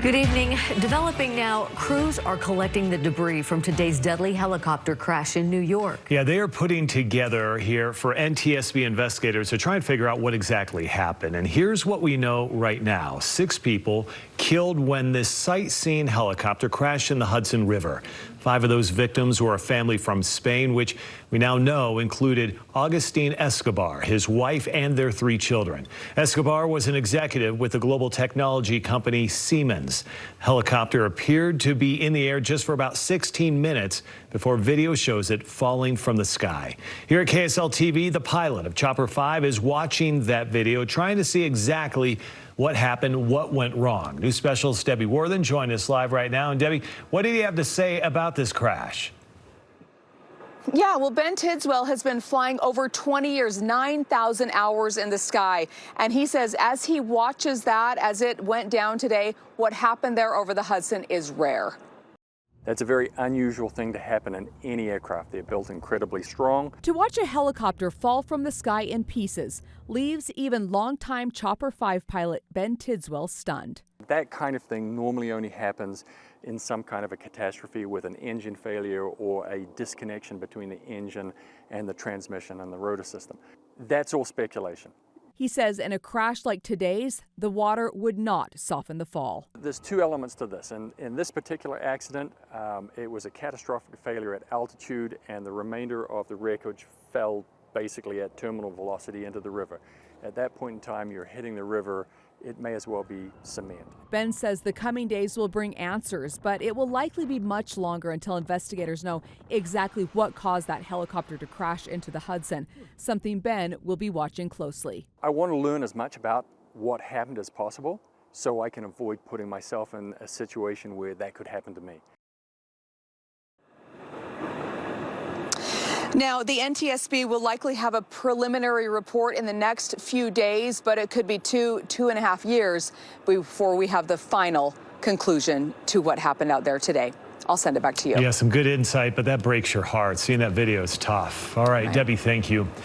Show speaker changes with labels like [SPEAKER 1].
[SPEAKER 1] Good evening. Developing now, crews are collecting the debris from today's deadly helicopter crash in New York.
[SPEAKER 2] Yeah, they are putting together here for NTSB investigators to try and figure out what exactly happened. And here's what we know right now. 6 people killed when this sight-seeing helicopter crashed in the Hudson River. 5 of those victims were a family from Spain, which we now know included Agustin Escobar, his wife, and their 3 children. Escobar was an executive with the global technology company Siemens. Helicopter appeared to be in the air just for about 16 minutes before video shows it falling from the sky. Here at KSL TV, the pilot of Chopper 5 is watching that video, trying to see exactly what happened, what went wrong. News specialist Debbie Worthen joined us live right now. And Debbie, what did he have to say about this crash?
[SPEAKER 3] Yeah, well, Ben Tidswell has been flying over 20 years, 9,000 hours in the sky. And he says as he watches that, as it went down today, what happened there over the Hudson is rare.
[SPEAKER 4] That's a very unusual thing to happen in any aircraft. They're built incredibly strong.
[SPEAKER 5] To watch a helicopter fall from the sky in pieces leaves even longtime Chopper 5 pilot Ben Tidswell stunned.
[SPEAKER 4] That kind of thing normally only happens in some kind of a catastrophe with an engine failure or a disconnection between the engine and the transmission and the rotor system. That's all speculation.
[SPEAKER 5] He says in a crash like today's, the water would not soften the fall.
[SPEAKER 4] There's 2 elements to this. And in this particular accident, it was a catastrophic failure at altitude, and the remainder of the wreckage fell basically at terminal velocity into the river. At that point in time, you're hitting the river. It may as well be cement.
[SPEAKER 5] Ben says the coming days will bring answers, but it will likely be much longer until investigators know exactly what caused that helicopter to crash into the Hudson, something Ben will be watching closely.
[SPEAKER 4] I want to learn as much about what happened as possible so I can avoid putting myself in a situation where that could happen to me.
[SPEAKER 3] Now, the NTSB will likely have a preliminary report in the next few days, but it could be 2.5 years before we have the final conclusion to what happened out there today. I'll send it back to you.
[SPEAKER 2] Yeah, some good insight, but that breaks your heart. Seeing that video is tough. All right, Debbie, thank you.